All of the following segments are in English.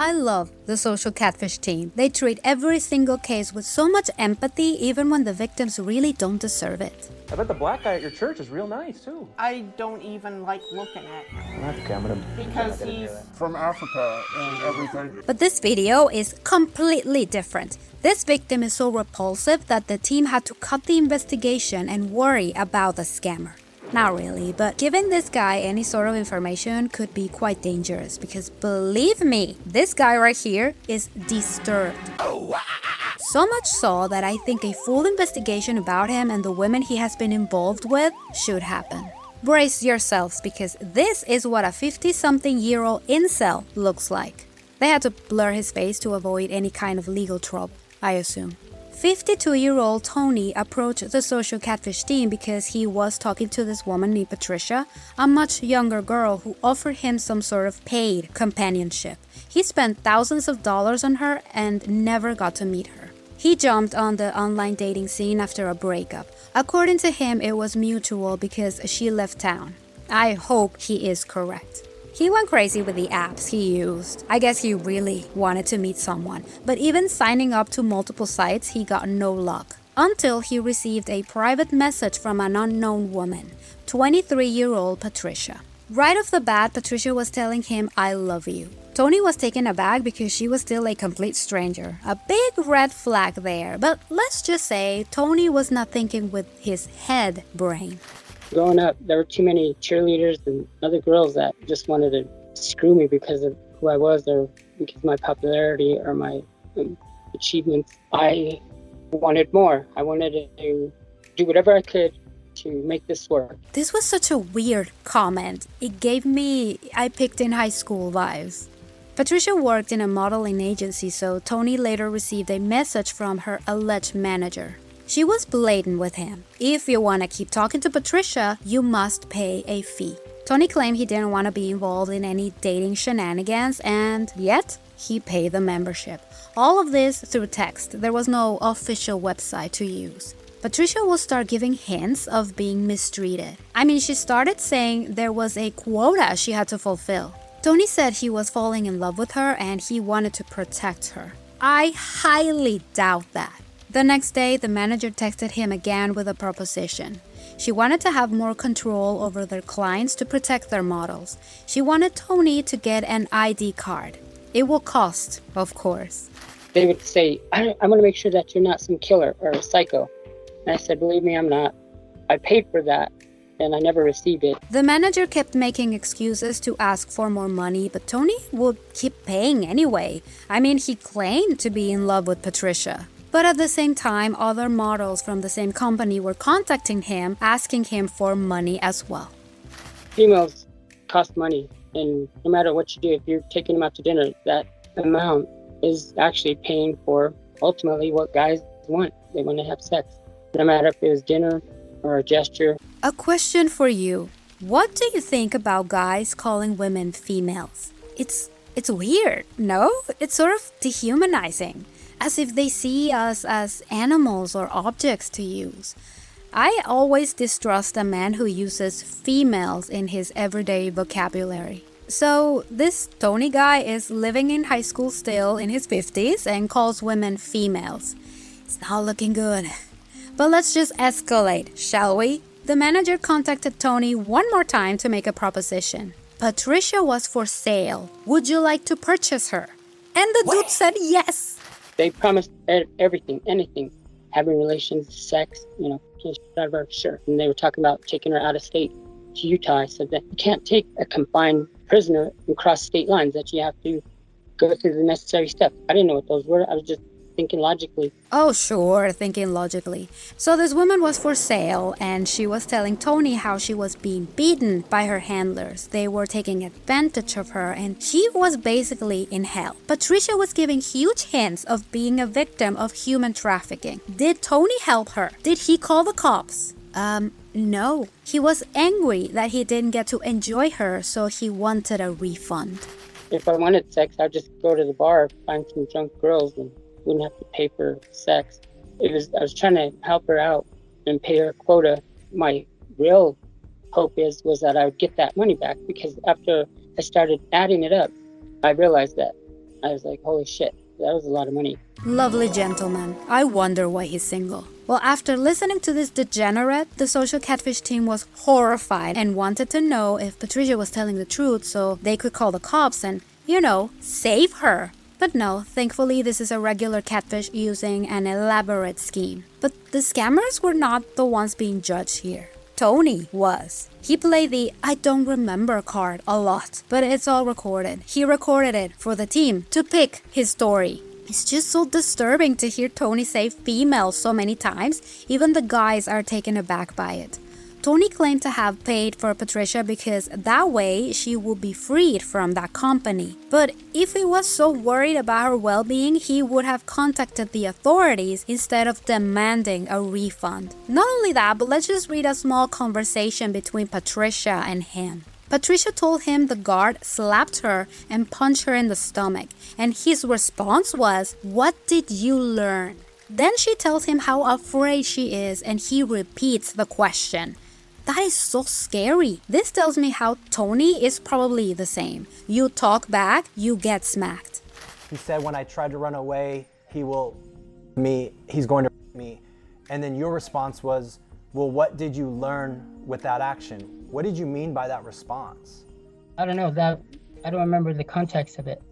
I love the Social Catfish team. They treat every single case with so much empathy, even when the victims really don't deserve it. I bet the black guy at your church is real nice, too. I don't even like looking at him. That's okay, I'm gonna... Because he's from Africa and everything. But this video is completely different. This victim is so repulsive that the team had to cut the investigation and worry about the scammer. Not really, but giving this guy any sort of information could be quite dangerous because believe me, this guy right here is disturbed. So much so that I think a full investigation about him and the women he has been involved with should happen. Brace yourselves because this is what a 50-something-year-old incel looks like. They had to blur his face to avoid any kind of legal trouble, I assume. 52-year-old Tony approached the Social Catfish team because he was talking to this woman named Patricia, a much younger girl who offered him some sort of paid companionship. He spent thousands of dollars on her and never got to meet her. He jumped on the online dating scene after a breakup. According to him, it was mutual because she left town. I hope he is correct. He went crazy with the apps he used. I guess he really wanted to meet someone, but even signing up to multiple sites, he got no luck. Until he received a private message from an unknown woman, 23-year-old Patricia. Right off the bat, Patricia was telling him, "I love you." Tony was taken aback because she was still a complete stranger. A big red flag there, but let's just say Tony was not thinking with his head brain. Growing up, there were too many cheerleaders and other girls that just wanted to screw me because of who I was or because of my popularity or my achievements. I wanted more. I wanted to do whatever I could to make this work. This was such a weird comment. It gave me I picked in high school vibes. Patricia worked in a modeling agency, so Tony later received a message from her alleged manager. She was blatant with him. If you want to keep talking to Patricia, you must pay a fee. Tony claimed he didn't want to be involved in any dating shenanigans, and yet he paid the membership. All of this through text. There was no official website to use. Patricia will start giving hints of being mistreated. I mean, she started saying there was a quota she had to fulfill. Tony said he was falling in love with her and he wanted to protect her. I highly doubt that. The next day, the manager texted him again with a proposition. She wanted to have more control over their clients to protect their models. She wanted Tony to get an ID card. It will cost, of course. They would say, I want to make sure that you're not some killer or a psycho. And I said, believe me, I'm not. I paid for that, and I never received it. The manager kept making excuses to ask for more money, but Tony would keep paying anyway. I mean, he claimed to be in love with Patricia. But at the same time, other models from the same company were contacting him, asking him for money as well. Females cost money, and no matter what you do, if you're taking them out to dinner, that amount is actually paying for ultimately what guys want. They want to have sex, no matter if it was dinner or a gesture. A question for you. What do you think about guys calling women females? It's weird, no? It's sort of dehumanizing. As if they see us as animals or objects to use. I always distrust a man who uses females in his everyday vocabulary. So this Tony guy is living in high school still in his 50s and calls women females. It's not looking good. But let's just escalate, shall we? The manager contacted Tony one more time to make a proposition. Patricia was for sale. Would you like to purchase her? And the dude said yes. They promised everything, anything, having relations, sex, whatever, sure. And they were talking about taking her out of state to Utah. I said that you can't take a confined prisoner and cross state lines, that you have to go through the necessary steps. I didn't know what those were. I was just thinking logically. Oh, sure, thinking logically. So this woman was for sale, and she was telling Tony how she was being beaten by her handlers. They were taking advantage of her, and she was basically in hell. Patricia was giving huge hints of being a victim of human trafficking. Did Tony help her? Did he call the cops? No. He was angry that he didn't get to enjoy her, so he wanted a refund. If I wanted sex, I'd just go to the bar, find some drunk girls, and wouldn't have to pay for sex. I was trying to help her out and pay her quota. My real hope was that I would get that money back, because after I started adding it up, I realized that I was like, holy shit, that was a lot of money. Lovely gentleman. I wonder why he's single. Well, after listening to this degenerate, the Social Catfish team was horrified and wanted to know if Patricia was telling the truth so they could call the cops and, save her. But no, thankfully this is a regular catfish using an elaborate scheme. But the scammers were not the ones being judged here. Tony was. He played the I don't remember card a lot, but it's all recorded. He recorded it for the team to pick his story. It's just so disturbing to hear Tony say female so many times. Even the guys are taken aback by it. Tony claimed to have paid for Patricia because that way she would be freed from that company. But if he was so worried about her well-being, he would have contacted the authorities instead of demanding a refund. Not only that, but let's just read a small conversation between Patricia and him. Patricia told him the guard slapped her and punched her in the stomach, and his response was, "What did you learn?" Then she tells him how afraid she is, and he repeats the question. That is so scary. This tells me how Tony is probably the same. You talk back, you get smacked. He said when I tried to run away, he's going to me. And then your response was, well, what did you learn with that action? What did you mean by that response? I don't know, I don't remember the context of it.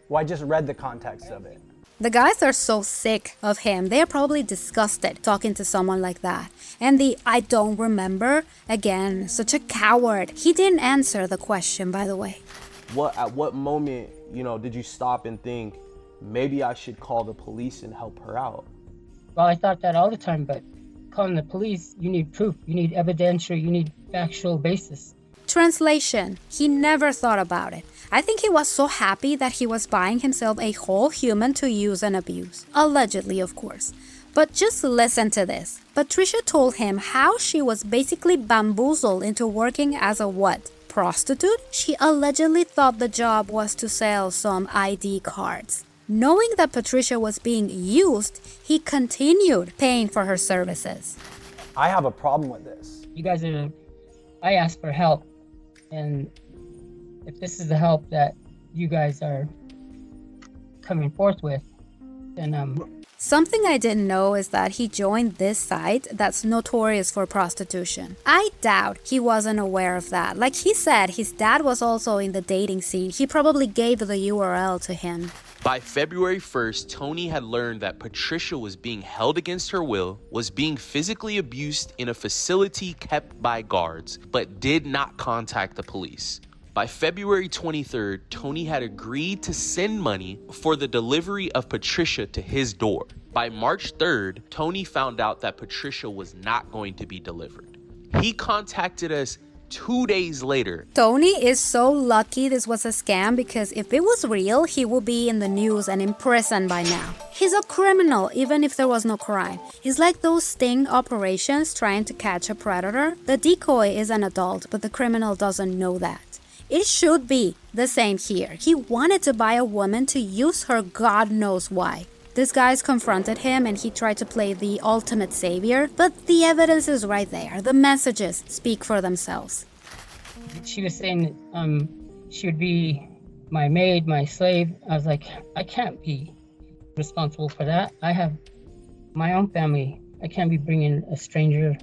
Well, I just read the context of it. The guys are so sick of him. They are probably disgusted talking to someone like that. And the I don't remember, again, such a coward. He didn't answer the question, by the way. At what moment, did you stop and think, maybe I should call the police and help her out? Well, I thought that all the time, but calling the police, you need proof, you need evidentiary, you need factual basis. Translation, he never thought about it. I think he was so happy that he was buying himself a whole human to use and abuse. Allegedly, of course. But just listen to this. Patricia told him how she was basically bamboozled into working as a what? Prostitute? She allegedly thought the job was to sell some ID cards. Knowing that Patricia was being used, he continued paying for her services. I have a problem with this. I asked for help, and if this is the help that you guys are coming forth with, then Something I didn't know is that he joined this site that's notorious for prostitution. I doubt he wasn't aware of that. Like he said, his dad was also in the dating scene. He probably gave the URL to him. By February 1st, Tony had learned that Patricia was being held against her will, was being physically abused in a facility kept by guards, but did not contact the police. By February 23rd, Tony had agreed to send money for the delivery of Patricia to his door. By March 3rd, Tony found out that Patricia was not going to be delivered. He contacted us 2 days later. Tony is so lucky this was a scam because if it was real, he would be in the news and in prison by now. He's a criminal even if there was no crime. He's like those sting operations trying to catch a predator. The decoy is an adult, but the criminal doesn't know that. It should be the same here. He wanted to buy a woman to use her, God knows why. This guy's confronted him and he tried to play the ultimate savior, but the evidence is right there. The messages speak for themselves. She was saying she would be my maid, my slave. I was like, I can't be responsible for that. I have my own family. I can't be bringing a stranger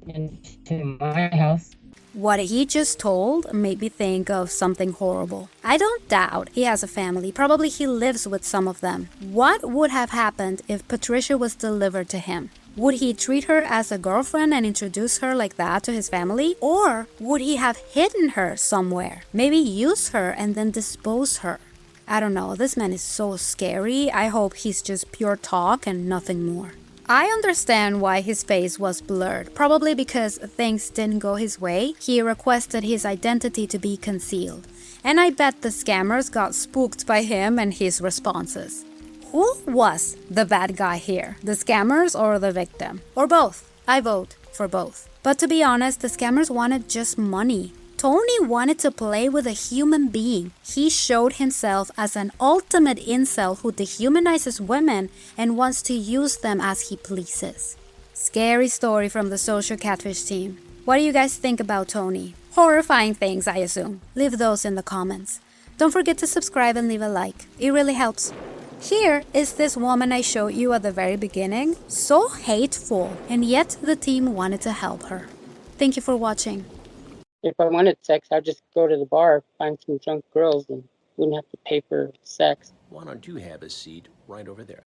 into my house. What he just told made me think of something horrible. I don't doubt he has a family. Probably he lives with some of them. What would have happened if Patricia was delivered to him? Would he treat her as a girlfriend and introduce her like that to his family? Or would he have hidden her somewhere? Maybe use her and then dispose her? I don't know. This man is so scary. I hope he's just pure talk and nothing more. I understand why his face was blurred, probably because things didn't go his way. He requested his identity to be concealed, and I bet the scammers got spooked by him and his responses. Who was the bad guy here? The scammers or the victim? Or both? I vote for both. But to be honest, the scammers wanted just money. Tony wanted to play with a human being. He showed himself as an ultimate incel who dehumanizes women and wants to use them as he pleases. Scary story from the Social Catfish team. What do you guys think about Tony? Horrifying things, I assume. Leave those in the comments. Don't forget to subscribe and leave a like. It really helps. Here is this woman I showed you at the very beginning. So hateful, and yet the team wanted to help her. Thank you for watching. If I wanted sex, I'd just go to the bar, find some drunk girls, and wouldn't have to pay for sex. Why don't you have a seat right over there?